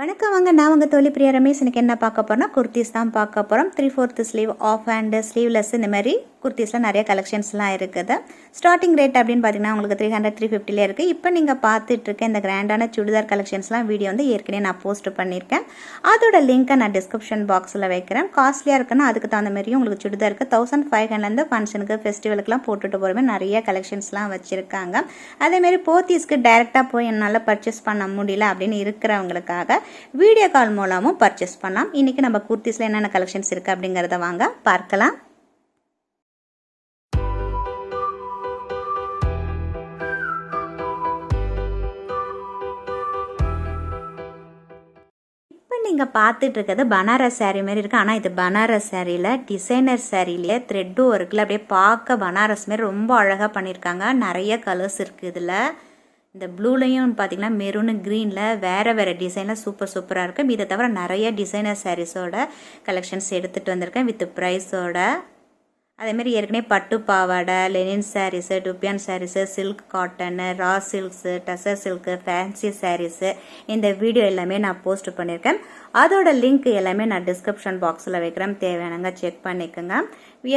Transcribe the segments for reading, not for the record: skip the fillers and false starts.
வணக்கம் வாங்க, நான் உங்கள் தோழி பிரியா ரமேஷ். எனக்கு என்ன பார்க்க போகிறோம்னா குர்த்திஸ் தான் பார்க்க போகிறோம். 3/4 ஸ்லீவ், ஆஃப் ஹேண்டு, ஸ்லீவ்லெஸ், இந்த மாதிரி குர்த்திஸில் நிறைய கலெக்ஷன்ஸ்லாம் இருக்குது. ஸ்டார்டிங் ரேட் அப்படின்னு பார்த்தீங்கன்னா உங்களுக்கு 300-350 இருக்குது. இப்போ நீங்கள் பார்த்துட்ருக்க இந்த கிராண்டான சுடிதார் கலெக்ஷன்ஸ்லாம் வீடியோ வந்து ஏற்கனவே நான் போஸ்ட் பண்ணியிருக்கேன். அதோட லிங்க்கை நான் டிஸ்கிரிப்ஷன் பாக்ஸில் வைக்கிறேன். காஸ்ட்லியாக இருக்குன்னா அதுக்கு தகுந்த மாதிரியும் உங்களுக்கு சுடிதாருக்கு 1500 ஃபங்க்ஷனுக்கு, ஃபெஸ்டிவலுக்குலாம் போட்டுட்டு போகிறமே நிறைய கலெக்ஷன்ஸ்லாம் வச்சுருக்காங்க. அதேமாரி போத்தீஸ்க்கு டைரெக்டாக போய் என்னால் பர்ச்சேஸ் பண்ண முடியல அப்படின்னு இருக்கிறவங்களுக்காக வீடியோ கால் மூலமும் பர்ச்சேஸ் பண்ணலாம். இன்றைக்கி நம்ம குர்த்திஸில் என்னென்ன கலெக்ஷன்ஸ் இருக்குது அப்படிங்கிறத வாங்க பார்க்கலாம். இப்போ நீங்கள் பார்த்துட்டு இருக்கிறது பனாரஸ் சாரீ மாதிரி இருக்குது. ஆனால் இது பனாரஸ் சாரியில் டிசைனர் சாரிலேயே த்ரெட்டும் இருக்குல்ல, அப்படியே பார்க்க பனாரஸ் மாரி ரொம்ப அழகாக பண்ணியிருக்காங்க. நிறைய கலர்ஸ் இருக்குது இதில். இந்த ப்ளூலையும் பார்த்திங்கன்னா மெரூனு, க்ரீனில் வேறு டிசைனில் சூப்பராக இருக்குது. இதை தவிர நிறைய டிசைனர் சாரீஸோட கலெக்ஷன்ஸ் எடுத்துகிட்டு வந்திருக்கேன் வித் ப்ரைஸோட. அதேமாரி ஏற்கனவே பட்டு பாவாடை, linen sarees, dupion sarees, silk cotton, raw silks, tussar silk, fancy sarees, இந்த வீடியோ எல்லாமே நான் போஸ்ட் பண்ணியிருக்கேன். அதோட லிங்க் எல்லாமே நான் டிஸ்கிரிப்ஷன் பாக்ஸில் வைக்கிறேன், தேவையானங்க செக் பண்ணிக்கோங்க.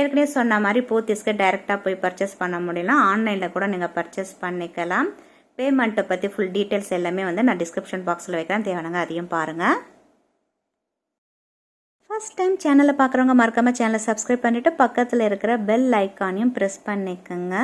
ஏற்கனவே சொன்ன மாதிரி போத்தீஸ்க்கு டைரெக்டாக போய் பர்ச்சேஸ் பண்ண முடியலாம், ஆன்லைனில் கூட நீங்கள் பர்ச்சேஸ் பண்ணிக்கலாம். பேமெண்ட்டை பற்றி ஃபுல் டீட்டெயில்ஸ் எல்லாமே வந்து நான் டிஸ்கிரிப்ஷன் பாக்ஸில் வைக்கிறேன், தேவையானங்க அதையும் பாருங்கள். ஃபர்ஸ்ட் டைம் சேனலை பார்க்குறவங்க மறக்காமல் சேனலை சப்ஸ்கிரைப் பண்ணிவிட்டு பக்கத்தில் இருக்கிற பெல் ஐக்கானையும் ப்ரெஸ் பண்ணிக்கோங்க.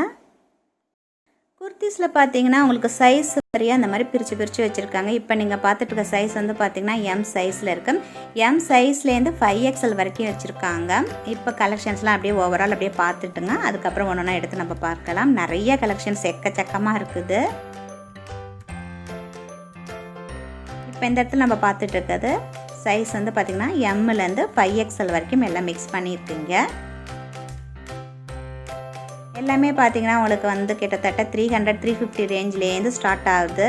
குர்த்திஸில் பார்த்தீங்கன்னா உங்களுக்கு சைஸ் வரையாக அந்த மாதிரி பிரித்து வச்சுருக்காங்க. இப்போ நீங்கள் பார்த்துட்டு இருக்க சைஸ் வந்து பார்த்தீங்கன்னா எம் சைஸில் இருக்குது. எம் சைஸ்லேருந்து 5XL வரைக்கும் வச்சுருக்காங்க. இப்போ கலெக்ஷன்ஸ்லாம் அப்படியே ஓவரால் அப்படியே பார்த்துட்டுங்க, அதுக்கப்புறம் ஒன்று எடுத்து நம்ம பார்க்கலாம். நிறைய கலெக்ஷன்ஸ் எக்கச்சக்கமாக இருக்குது. இப்போ இந்த இடத்துல நம்ம பார்த்துட்டு இருக்கிறது சைஸ் வந்து பார்த்திங்கன்னா எம்லேருந்து 5XL வரைக்கும் எல்லாம் மிக்ஸ் பண்ணியிருக்கீங்க. எல்லாமே பார்த்திங்கன்னா உங்களுக்கு வந்து கிட்டத்தட்ட 300-350 ரேஞ்சிலேருந்து ஸ்டார்ட் ஆகுது.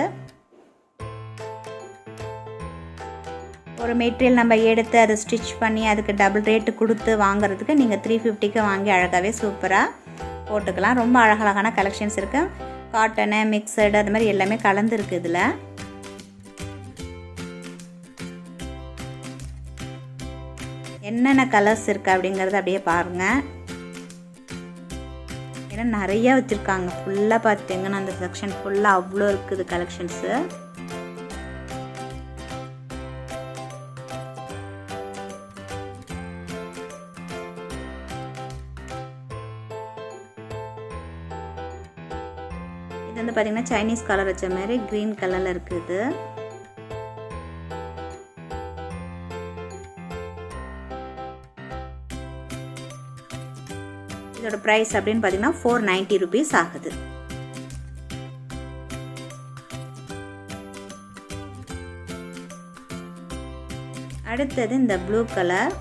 ஒரு மெட்டீரியல் நம்ம எடுத்து அதை ஸ்டிச் பண்ணி அதுக்கு டபுள் ரேட்டு கொடுத்து வாங்குறதுக்கு நீங்கள் 350க்கு வாங்கி அழகாகவே சூப்பராக போட்டுக்கலாம். ரொம்ப அழகழகான கலெக்ஷன்ஸ் இருக்குது. காட்டனு, மிக்சடு, அது மாதிரி எல்லாமே கலந்துருக்கு இதில். என்னென்ன கலர்ஸ் இருக்குது அப்படிங்கிறத அப்படியே பாருங்கள். ஏன்னா நிறையா வச்சுருக்காங்க. ஃபுல்லாக பார்த்தீங்கன்னா அந்த செக்ஷன் ஃபுல்லாக அவ்வளோ இருக்குது கலெக்ஷன்ஸு. இது வந்து பார்த்திங்கன்னா சைனீஸ் கலர் வச்ச மாதிரி க்ரீன் கலரில் இருக்குது. இதோட ப்ரைஸ் அப்படின்னு பார்த்தீங்கன்னா 490 rupees ஆகுது. அடுத்தது இந்த ப்ளூ கலர்.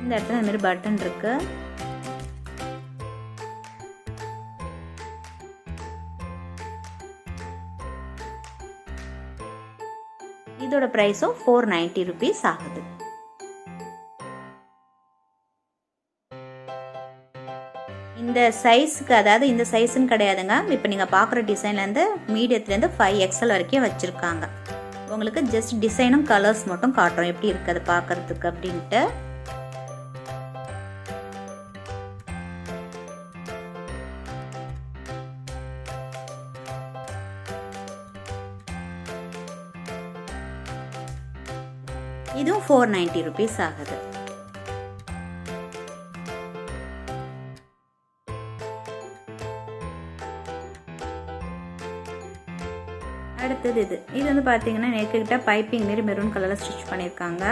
இந்த இடத்துல இந்த மாதிரி பட்டன் இருக்கு. இதோட ப்ரைஸும் 490 rupees ஆகுது. இந்த சைஸுக்கு, அதாவது இந்த சைஸுன்னு கிடையாதுங்க, இப்போ நீங்கள் பார்க்குற டிசைன்லேருந்து மீடியத்துலேருந்து 5XL வரைக்கும் வச்சுருக்காங்க. உங்களுக்கு ஜஸ்ட் டிசைனும் கலர்ஸ் மட்டும் காட்டுறோம் எப்படி இருக்குது பார்க்குறதுக்கு அப்படின்ட்டு. இதுவும் 490 rupees ஆகுது. அடுத்தது இது வந்து பார்த்தீங்கன்னா நெக்கிட்ட பைப்பிங் மாரி மெரூன் கலரில் ஸ்டிச் பண்ணியிருக்காங்க.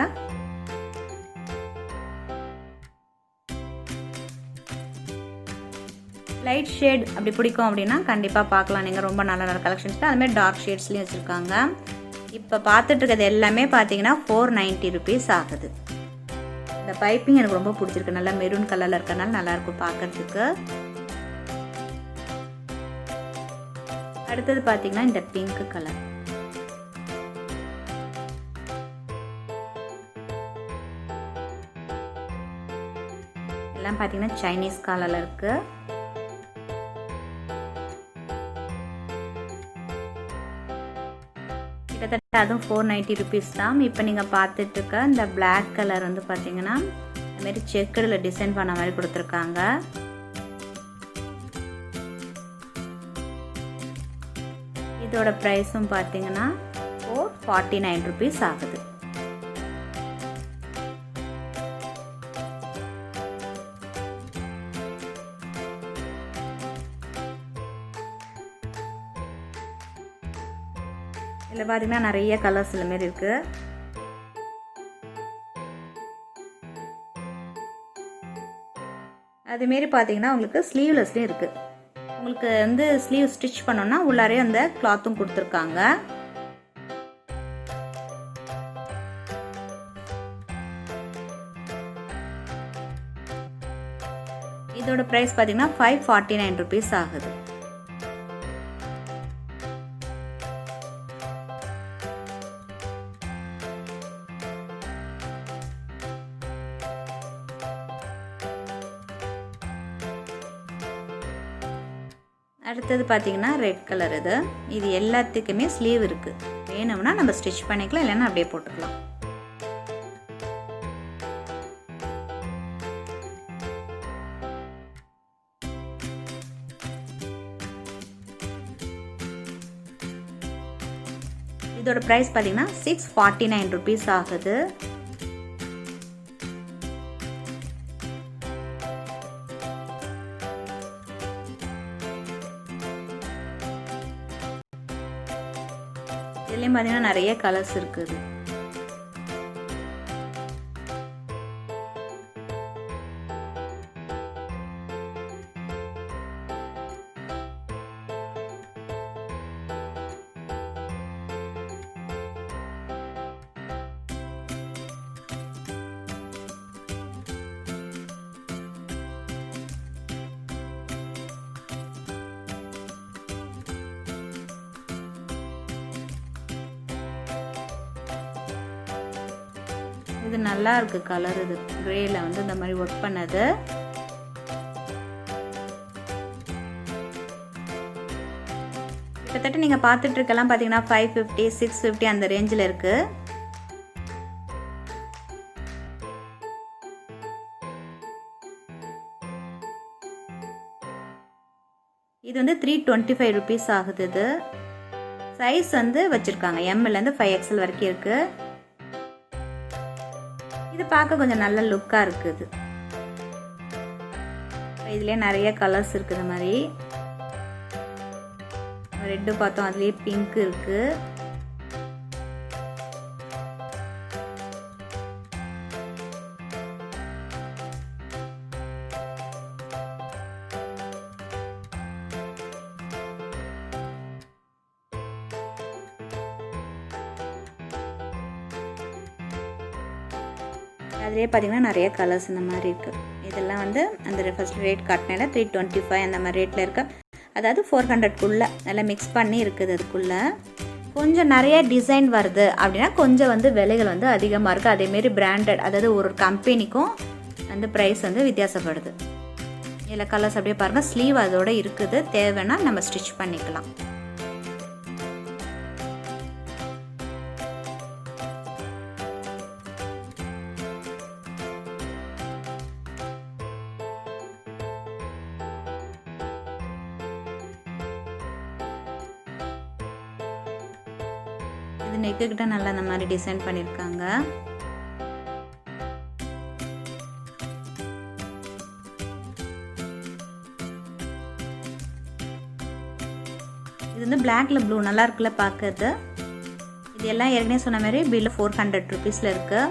லைட் ஷேட் அப்படி பிடிக்கும் அப்படின்னா கண்டிப்பாக பார்க்கலாம் நீங்கள். ரொம்ப நல்ல கலெக்ஷன்ஸ். அதுமாதிரி டார்க் ஷேட்ஸ்லையும் வச்சுருக்காங்க. இப்போ பார்த்துட்டு இருக்கிறது எல்லாமே பார்த்தீங்கன்னா 490 rupees ஆகுது. இந்த பைப்பிங் எனக்கு ரொம்ப பிடிச்சிருக்கு. நல்லா மெரூன் கலரில் இருக்கிறதுனால நல்லாயிருக்கும் பார்க்குறதுக்கு. அடுத்தது பார்த்தீங்கன்னா இந்த பிங்க் கலர். இதெல்லாம் பார்த்தீங்கன்னா சைனீஸ் காலரில் இருக்குது. கிட்டத்தட்ட அதுவும் 490 rupees தான். இப்போ நீங்கள் பார்த்துட்டு இருக்க இந்த பிளாக் கலர் வந்து பார்த்தீங்கன்னா அதுமாரி செக்குடில் டிசைன் பண்ண மாதிரி கொடுத்துருக்காங்க. இதோட ப்ரைஸும் பார்த்தீங்கன்னா 449 rupees ஆகுது. இதில் பார்த்தீங்கன்னா நிறைய கலர்ஸ் இந்த மாதிரி இருக்குது. அதுமாரி பார்த்தீங்கன்னா உங்களுக்கு ஸ்லீவ்லெஸ்லேயும் இருக்குது. உங்களுக்கு வந்து ஸ்லீவ் ஸ்டிச் பண்ணோன்னா உள்ளாரே அந்த கிளாத்தும் கொடுத்துருக்காங்க. இதோட ப்ரைஸ் பார்த்தீங்கன்னா 549 rupees ஆகுது. அடுத்தது பார்த்தீங்கன்னா ரெட் கலர். இது எல்லாத்துக்குமே ஸ்லீவ் இருக்குது. வேணும்னா நம்ம ஸ்டிச் பண்ணிக்கலாம், இல்லைன்னா அப்படியே போட்டுக்கலாம். இதோட ப்ரைஸ் பார்த்தீங்கன்னா 649 rupees ஆகுது. இதுலேயும் பார்த்தீங்கன்னா நிறைய கலர்ஸ் இருக்குது. இது நல்லா இருக்கு கலர். இது கிரேல வந்து இந்த மாதிரி ஒர்க் பண்ணது. கிட்டத்தட்ட நீங்க பார்த்துட்டு இருக்கலாம் பார்த்தீங்கன்னா 550 650 அந்த ரேஞ்சில் இருக்கு. இது வந்து 325 rupees ஆகுது. இது சைஸ் வந்து வச்சிருக்காங்க எம்லேருந்து 5XL வரைக்கும் இருக்கு. இது பார்க்க கொஞ்சம் நல்ல லுக்காக இருக்குது. இதுலேயே நிறைய கலர்ஸ் இருக்குது. மாதிரி ரெட்டு பார்த்தோம், அதுலேயே பிங்க் இருக்குது. அதிலே பார்த்தீங்கன்னா நிறைய கலர்ஸ் இந்த மாதிரி இருக்குது. இதெல்லாம் வந்து அந்த ஃபர்ஸ்ட் ரேட் காட்டினால 325 அந்த மாதிரி ரேட்டில் இருக்கு. அதாவது 400க்குள்ளே நல்லா மிக்ஸ் பண்ணி இருக்குது. அதுக்குள்ளே கொஞ்சம் நிறைய டிசைன் வருது அப்படின்னா கொஞ்சம் வந்து விலைகள் வந்து அதிகமாக இருக்குது. அதேமாரி பிராண்டட், அதாவது ஒரு கம்பெனிக்கும் அந்த ப்ரைஸ் வந்து வித்தியாசப்படுது. இதில் கலர்ஸ் அப்படியே பாருங்கள். ஸ்லீவ் அதோட இருக்குது. தேவைன்னா நம்ம ஸ்டிச் பண்ணிக்கலாம். இது நெக்கு கிட்ட நல்லா அந்த மாதிரி டிசைன் பண்ணியிருக்காங்க. இது வந்து பிளாக்ல ப்ளூ நல்லா இருக்குல்ல பார்க்கறது. இது எல்லாம் ஏற்கனவே சொன்ன மாதிரி பில்லு 400 rupeesல இருக்கு.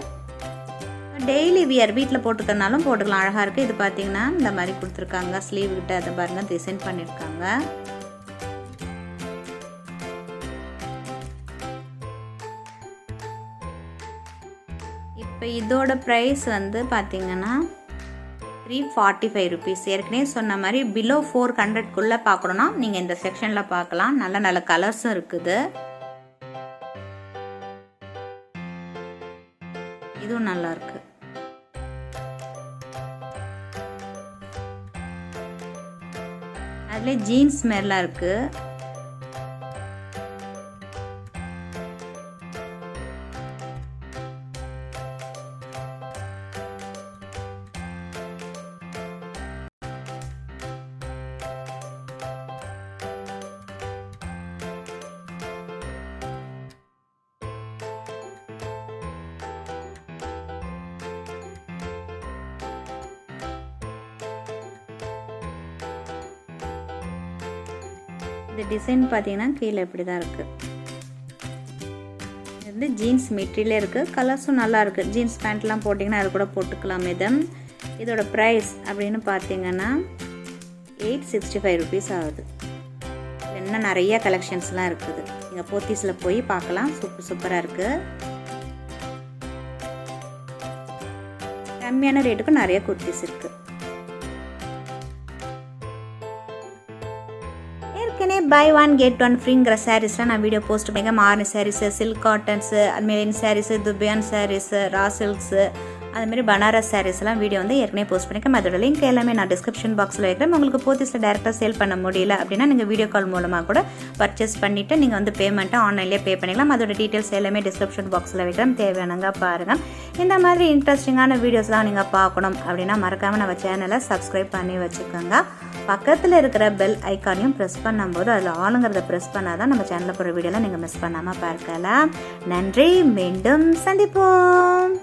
டெய்லி வியர் வீட்டில் போட்டுக்கிறனாலும் போட்டுக்கலாம், அழகாக இருக்குது. இது பார்த்தீங்கன்னா இந்த மாதிரி கொடுத்துருக்காங்க. ஸ்லீவ் கிட்ட அதை பாருங்கள் டிசைன் பண்ணியிருக்காங்க. இப்போ இதோட ப்ரைஸ் வந்து பார்த்தீங்கன்னா 345 rupees. ஏற்கனவே சொன்ன மாதிரி பிலோ 400க்குள்ளே பார்க்கணுன்னா நீங்கள் இந்த செக்ஷனில் பார்க்கலாம். நல்ல நல்ல கலர்ஸும் இருக்குது. இதுவும் நல்லாயிருக்கு. அதில் ஜீன்ஸ் மாதிரிலாம் இருக்குது. இந்த டிசைன் பார்த்தீங்கன்னா கீழே இப்படி தான் இருக்குது. இது வந்து ஜீன்ஸ் மெட்டீரியலே இருக்குது. கலர்ஸும் நல்லா இருக்குது. ஜீன்ஸ் பேண்ட்லாம் போட்டிங்கன்னா அது கூட போட்டுக்கலாம். இதோட ப்ரைஸ் அப்படின்னு பார்த்தீங்கன்னா 865 rupees ஆகுது. இன்னும் நிறைய கலெக்ஷன்ஸ்லாம் இருக்குது. நீங்கள் போத்தீஸில் போய் பார்க்கலாம். சூப்பராக இருக்குது. கம்மியான ரேட்டுக்கு நிறைய குர்த்திஸ் இருக்குது. பை ஒன் கெட் ஒன் ஃப்ரீங்கிற சாரீஸ்லாம் நான் வீடியோ போஸ்ட் பண்ணிங்க. மார்னி சாரீஸு, சில்க் காட்டன்ஸு, அதுமாரி சாரீஸு, துபியான் சாரீஸு, ரா சில்க்ஸு, அதுமாரி பனாரஸ் சாரீஸ்லாம் வீடியோ வந்து ஏற்கனவே போஸ்ட் பண்ணியிருக்கேன். அதோட லிங்க் எல்லாமே நான் டிஸ்கிரிப்ஷன் பாக்ஸில் வைக்கிறேன். உங்களுக்கு போத்தீஸில் டேரெக்டாக சேல் பண்ண முடியல அப்படின்னா நீங்கள் வீடியோ கால் மூலமாக கூட பர்ச்சேஸ் பண்ணிவிட்டு நீங்கள் வந்து பேமெண்ட்டை ஆன்லைன்லேயே பே பண்ணிக்கலாம். அதோட டீட்டெயில்ஸ் எல்லாமே டிஸ்கிரிப்ஷன் பாக்ஸில் வைக்கிறேன். தேவையானங்க பாருங்கள். இந்த மாதிரி இன்ட்ரெஸ்டிங்கான வீடியோஸ்லாம் நீங்கள் பார்க்கணும் அப்படின்னா மறக்காமல் நம்ம சேனலை சப்ஸ்கிரைப் பண்ணி வச்சுக்கோங்க. பக்கத்தில் இருக்கிற பெல் ஐக்கானையும் ப்ரெஸ் பண்ணும்போது அதில் ஆளுங்கிறத ப்ரெஸ் பண்ணால் தான் நம்ம சேனலில் போகிற வீடியோலாம் நீங்கள் மிஸ் பண்ணாமல் பார்க்கலாம். நன்றி. மீண்டும் சந்திப்போம்.